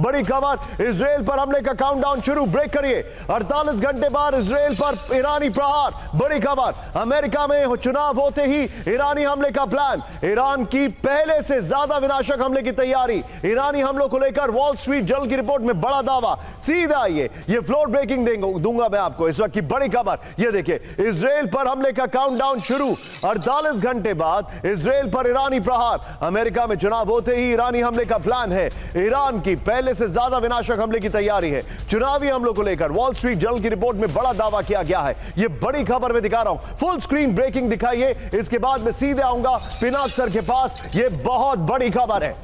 बड़ी खबर, इजराइल पर हमले का काउंटडाउन शुरू। ब्रेक करिए। 48 घंटे बाद इजराइल पर ईरानी प्रहार। बड़ी खबर, अमेरिका में चुनाव होते ही ईरानी हमले का प्लान। ईरान की पहले से ज्यादा विनाशक हमले की तैयारी। ईरानी हमलों को लेकर वॉल स्ट्रीट जर्नल की रिपोर्ट में बड़ा दावा। सीधा आइए, ये फ्लोर ब्रेकिंग दूंगा मैं आपको। इस वक्त की बड़ी खबर ये देखिए, इजराइल पर हमले का काउंटडाउन शुरू। 48 घंटे बाद इजराइल पर ईरानी प्रहार। अमेरिका में चुनाव होते ही ईरानी हमले का प्लान है। ईरान की पहले से ज्यादा विनाशक हमले की तैयारी है। चुनावी हमलों को लेकर वॉल स्ट्रीट जर्नल की रिपोर्ट में बड़ा दावा किया गया है। यह बड़ी खबर मैं दिखा रहा हूं, फुल स्क्रीन ब्रेकिंग दिखाइए। इसके बाद मैं सीधे आऊंगा पिनाक सर के पास। यह बहुत बड़ी खबर है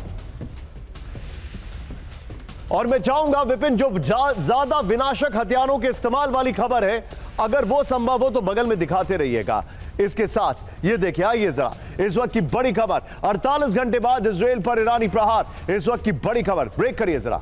और मैं चाहूंगा विपिन, जो ज्यादा विनाशक हथियारों के इस्तेमाल वाली खबर है, अगर वो संभव हो तो बगल में दिखाते रहिएगा। इसके साथ ये देखिए, आइए जरा, इस वक्त की बड़ी खबर, 48 घंटे बाद इजराइल पर ईरानी प्रहार। इस वक्त की बड़ी खबर, ब्रेक करिए जरा।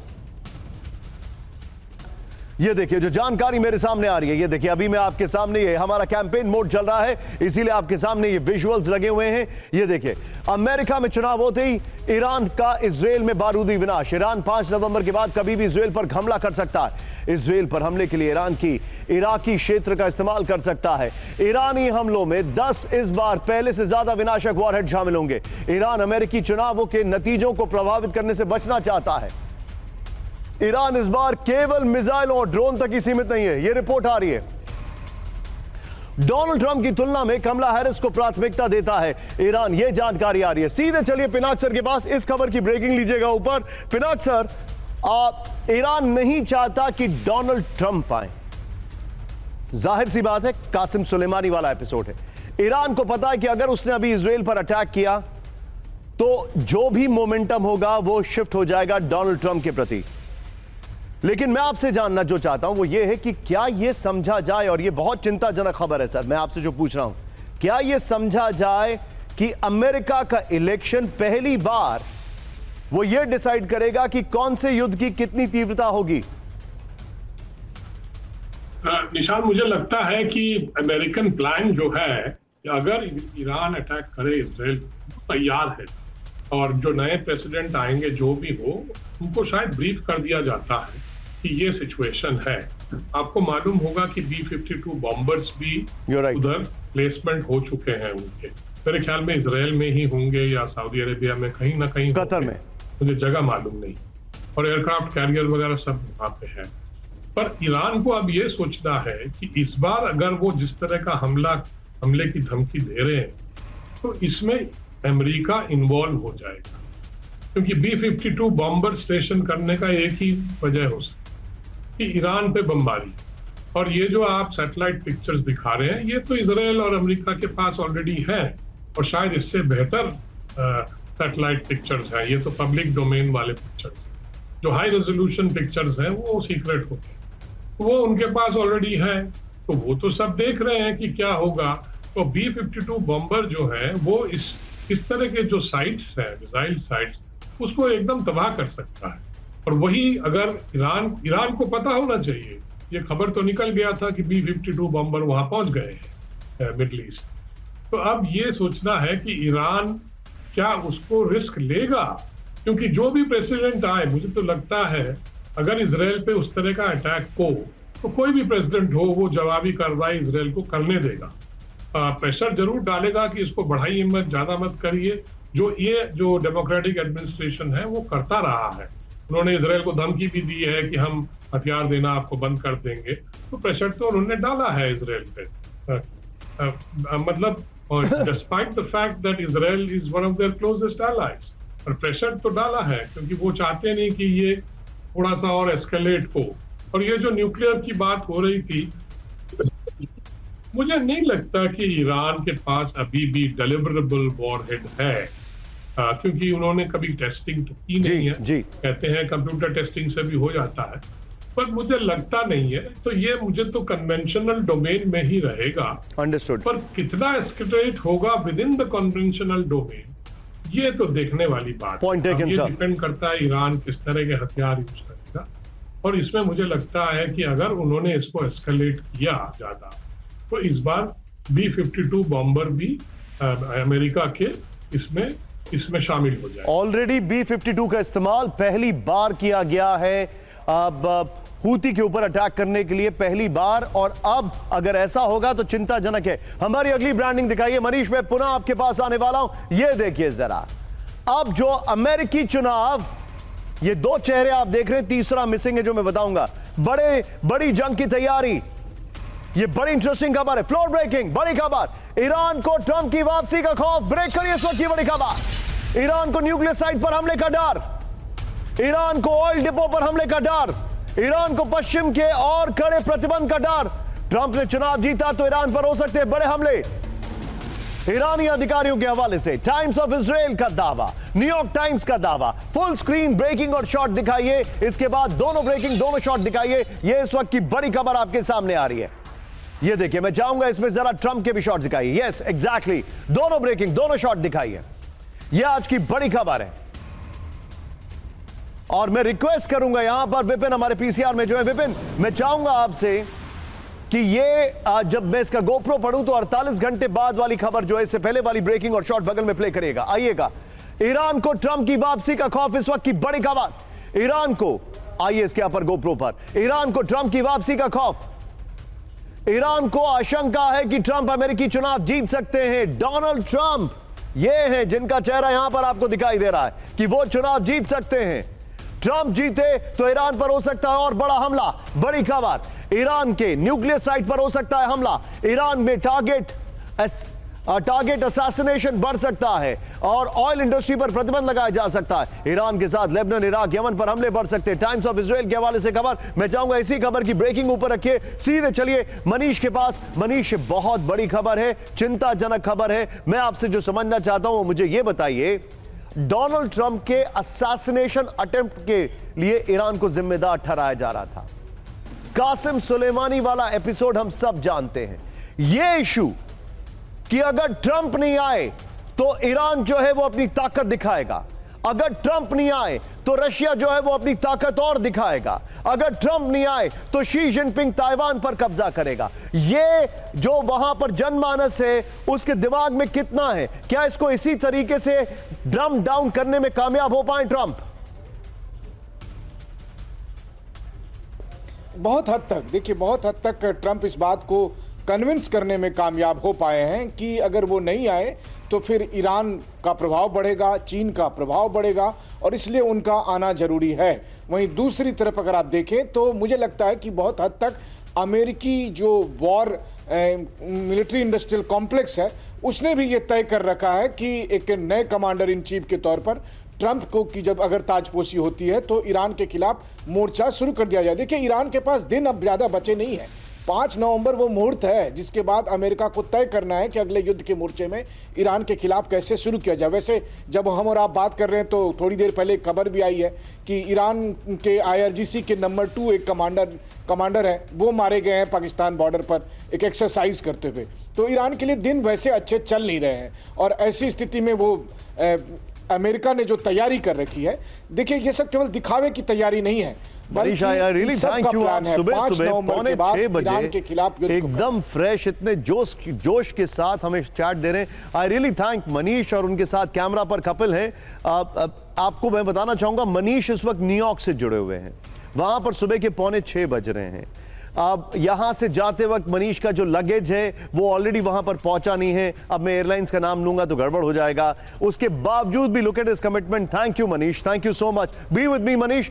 ये देखिए जो जानकारी मेरे सामने आ रही है, ये देखिए अभी मैं आपके सामने, ये हमारा कैंपेन मोड चल रहा है, इसीलिए आपके सामने ये विजुअल्स लगे हुए हैं। ये देखिए, अमेरिका में चुनाव होते ही ईरान का इजराइल में बारूदी विनाश। ईरान 5 नवंबर के बाद कभी भी इजराइल पर हमला कर सकता है। इजराइल पर हमले के लिए ईरान की इराकी क्षेत्र का इस्तेमाल कर सकता है। ईरानी हमलों में 10 इस बार पहले से ज्यादा विनाशक वॉरहेड शामिल होंगे। ईरान अमेरिकी चुनावों के नतीजों को प्रभावित करने से बचना चाहता है। ईरान इस बार केवल मिसाइलों और ड्रोन तक ही सीमित नहीं है, यह रिपोर्ट आ रही है। डोनाल्ड ट्रंप की तुलना में कमला हैरिस को प्राथमिकता देता है ईरान, यह जानकारी आ रही है। सीधे चलिए पिनाक सर के पास, इस खबर की ब्रेकिंग लीजिएगा ऊपर। पिनाक सर, ईरान नहीं चाहता कि डोनाल्ड ट्रंप आए, जाहिर सी बात है, कासिम सुलेमानी वाला एपिसोड है। ईरान को पता है कि अगर उसने अभी इजराइल पर अटैक किया तो जो भी मोमेंटम होगा वो शिफ्ट हो जाएगा डोनाल्ड ट्रंप के प्रति। लेकिन मैं आपसे जानना जो चाहता हूं वो ये है कि क्या यह समझा जाए, और यह बहुत चिंताजनक खबर है सर, मैं आपसे जो पूछ रहा हूं, क्या यह समझा जाए कि अमेरिका का इलेक्शन पहली बार वो यह डिसाइड करेगा कि कौन से युद्ध की कितनी तीव्रता होगी? निशान, मुझे लगता है कि अमेरिकन प्लान जो है, अगर ईरान अटैक करे इजराइल, तैयार है, और जो नए प्रेसिडेंट आएंगे जो भी हो, उनको शायद ब्रीफ कर दिया जाता है कि ये सिचुएशन है। आपको मालूम होगा कि B-52 बॉम्बर्स भी उधर प्लेसमेंट हो चुके हैं उनके, मेरे ख्याल में इजराइल में ही होंगे या सऊदी अरेबिया में, कहीं ना कहीं कतर में, मुझे जगह मालूम नहीं, और एयरक्राफ्ट कैरियर वगैरह सब वहां पे है। पर ईरान को अब ये सोचना है कि इस बार अगर वो जिस तरह का हमले की धमकी दे रहे हैं, तो इसमें अमेरिका इन्वॉल्व हो जाएगा, क्योंकि B-52 बॉम्बर स्टेशन करने का एक ही वजह हो सकती कि ईरान पे बमबारी। और ये जो आप सैटेलाइट पिक्चर्स दिखा रहे हैं, ये तो इजराइल और अमेरिका के पास ऑलरेडी है, और शायद इससे बेहतर सैटेलाइट पिक्चर्स हैं। ये तो पब्लिक डोमेन वाले पिक्चर्स, जो हाई रेजोल्यूशन पिक्चर्स हैं वो सीक्रेट होते हैं, वो उनके पास ऑलरेडी है, तो वो तो सब देख रहे हैं कि क्या होगा। तो B-52 बॉम्बर जो है वो इस तरह के जो साइट्स हैं, मिसाइल साइट्स, उसको एकदम तबाह कर सकता है। और वही अगर ईरान को पता होना चाहिए, ये खबर तो निकल गया था कि B-52 बॉम्बर वहां पहुंच गए हैं मिडिल ईस्ट, तो अब ये सोचना है कि ईरान क्या उसको रिस्क लेगा, क्योंकि जो भी प्रेसिडेंट आए, मुझे तो लगता है अगर इजराइल पे उस तरह का अटैक हो, तो कोई भी प्रेसिडेंट हो वो जवाबी कार्रवाई इजराइल को करने देगा। प्रेशर जरूर डालेगा कि इसको बढ़ाइए मत, ज्यादा मत करिए, जो डेमोक्रेटिक एडमिनिस्ट्रेशन है वो करता रहा है। उन्होंने इजराइल को धमकी भी दी है कि हम हथियार देना आपको बंद कर देंगे, तो प्रेशर तो उन्होंने डाला है इजराइल पे। मतलब despite the fact that Israel is one of their closest allies, पर प्रेशर तो डाला है, क्योंकि वो चाहते नहीं कि ये थोड़ा सा और एस्केलेट हो। और ये जो न्यूक्लियर की बात हो रही थी, मुझे नहीं लगता कि ईरान के पास अभी भी डिलीवरेबल वॉरहेड है, क्योंकि उन्होंने कभी टेस्टिंग तो की नहीं है। कहते हैं कंप्यूटर टेस्टिंग से भी हो जाता है, पर मुझे लगता नहीं है। तो ये मुझे तो कन्वेंशनल डोमेन में ही रहेगा। अंडरस्टूड। पर कितना एस्केलेट होगा with in the conventional domain, ये तो देखने वाली बात है। ये डिपेंड करता है ईरान किस तरह के हथियार यूज करेगा। और इसमें मुझे लगता है कि अगर उन्होंने इसको एस्केलेट किया ज्यादा, तो इस बार B-52 बॉम्बर भी अमेरिका के इसमें इसमें शामिल हो जाए। ऑलरेडी B-52 का इस्तेमाल पहली बार किया गया है अब हूती के ऊपर अटैक करने के लिए, पहली बार, और अब अगर ऐसा होगा तो चिंताजनक है। हमारी अगली ब्रांडिंग दिखाइए मनीष, मैं पुनः आपके पास आने वाला हूं। ये देखिए जरा, अब जो अमेरिकी चुनाव, ये दो चेहरे आप देख रहे हैं, तीसरा मिसिंग है जो मैं बताऊंगा। बड़ी जंग की तैयारी, ये बड़ी इंटरेस्टिंग खबर है, फ्लोर ब्रेकिंग बड़ी खबर। ईरान को ट्रंप की वापसी का खौफ, ब्रेक करिए इस वक्त की बड़ी खबर। ईरान को न्यूक्लियर साइट पर हमले का डर, ईरान को ऑयल डिपो पर हमले का डर, ईरान को पश्चिम के और कड़े प्रतिबंध का डर। ट्रंप ने चुनाव जीता तो ईरान पर हो सकते हैं बड़े हमले। ईरानी अधिकारियों के हवाले से टाइम्स ऑफ इजराइल का दावा, न्यूयॉर्क टाइम्स का दावा। फुल स्क्रीन ब्रेकिंग और शॉट दिखाइए, इसके बाद दोनों ब्रेकिंग दोनों शॉट दिखाइए। यह इस वक्त की बड़ी खबर आपके सामने आ रही है। ये देखिए, मैं चाहूंगा इसमें जरा ट्रंप के भी शॉट दिखाइए। यस एग्जैक्टली, दोनों ब्रेकिंग दोनों शॉट दिखाइए। यह आज की बड़ी खबर है और मैं रिक्वेस्ट करूंगा यहां पर विपिन, हमारे पीसीआर में जो है विपिन, मैं चाहूंगा आपसे कि ये जब मैं इसका गोप्रो पढ़ूं तो 48 घंटे बाद वाली खबर जो है, इससे पहले वाली ब्रेकिंग और शॉट बगल में प्ले करिएगा। आइएगा, ईरान को ट्रंप की वापसी का खौफ, इस वक्त की बड़ी खबर। ईरान को, आइए इसके ऊपर गोप्रो पर, ईरान को ट्रंप की वापसी का खौफ। ईरान को आशंका है कि ट्रंप अमेरिकी चुनाव जीत सकते हैं। डोनाल्ड ट्रंप ये हैं जिनका चेहरा यहां पर आपको दिखाई दे रहा है कि वो चुनाव जीत सकते हैं। ट्रंप जीते तो ईरान पर हो सकता है और बड़ा हमला। बड़ी खबर, ईरान के न्यूक्लियर साइट पर हो सकता है हमला। ईरान में टारगेट असैसिनेशन बढ़ सकता है और ऑयल इंडस्ट्री पर प्रतिबंध लगाया जा सकता है। ईरान के साथ लेबनान, इराक, यमन पर हमले बढ़ सकते हैं। टाइम्स ऑफ इजराइल के हवाले से खबर, मैं चाहूंगा इसी खबर की ब्रेकिंग ऊपर रखिए। सीधे चलिए मनीष के पास। मनीष, बहुत बड़ी खबर है, चिंताजनक खबर है। मैं आपसे जो समझना चाहता हूं वो मुझे ये बताइए, डोनाल्ड ट्रंप के असैसिनेशन अटेम्प्ट के लिए ईरान को जिम्मेदार ठहराया जा रहा था। कासिम सुलेमानी वाला एपिसोड हम सब जानते हैं। यह इशू कि अगर ट्रंप नहीं आए तो ईरान जो है वो अपनी ताकत दिखाएगा, अगर ट्रंप नहीं आए तो रशिया जो है वो अपनी ताकत और दिखाएगा, अगर ट्रंप नहीं आए तो शी जिनपिंग ताइवान पर कब्जा करेगा। ये जो वहां पर जनमानस है उसके दिमाग में कितना है? क्या इसको इसी तरीके से ड्रम डाउन करने में कामयाब हो पाए ट्रंप? बहुत हद तक, देखिए बहुत हद तक ट्रंप इस बात को कन्विंस करने में कामयाब हो पाए हैं कि अगर वो नहीं आए तो फिर ईरान का प्रभाव बढ़ेगा, चीन का प्रभाव बढ़ेगा और इसलिए उनका आना जरूरी है। वहीं दूसरी तरफ अगर आप देखें तो मुझे लगता है कि बहुत हद तक अमेरिकी जो वॉर मिलिट्री इंडस्ट्रियल कॉम्प्लेक्स है उसने भी ये तय कर रखा है कि एक नए कमांडर इन चीफ के तौर पर ट्रंप को की जब अगर ताजपोशी होती है तो ईरान के खिलाफ मोर्चा शुरू कर दिया जाए। देखिए ईरान के पास दिन अब ज़्यादा बचे नहीं है। 5 नवंबर वो मुहूर्त है जिसके बाद अमेरिका को तय करना है कि अगले युद्ध के मोर्चे में ईरान के खिलाफ कैसे शुरू किया जाए। वैसे जब हम और आप बात कर रहे हैं तो थोड़ी देर पहले एक खबर भी आई है कि ईरान के IRGC के नंबर 2 एक कमांडर है, वो मारे गए हैं पाकिस्तान बॉर्डर पर एक एक्सरसाइज करते हुए। तो ईरान के लिए दिन वैसे अच्छे चल नहीं रहे हैं और ऐसी स्थिति में वो अमेरिका ने जो तैयारी कर रखी है, देखिए ये सब केवल दिखावे की तैयारी नहीं है, Manish, I really thank you. आप सुबह सुबह 5:45 बजे के खिलाफ एकदम फ्रेश, इतने जोश के साथ हमें चैट दे रहे हैं। आई रियली थैंक मनीष और उनके साथ कैमरा पर कपिल हैं। आपको मैं बताना चाहूंगा, मनीष इस वक्त न्यूयॉर्क से जुड़े हुए हैं, वहां पर सुबह के 5:45 बज रहे हैं। अब यहां से जाते वक्त मनीष का जो लगेज है वो ऑलरेडी वहां पर पहुंचा नहीं है। अब मैं एयरलाइंस का नाम लूंगा तो गड़बड़ हो जाएगा। उसके बावजूद भी look at his commitment. Thank you Manish, thank you so much, be with me Manish.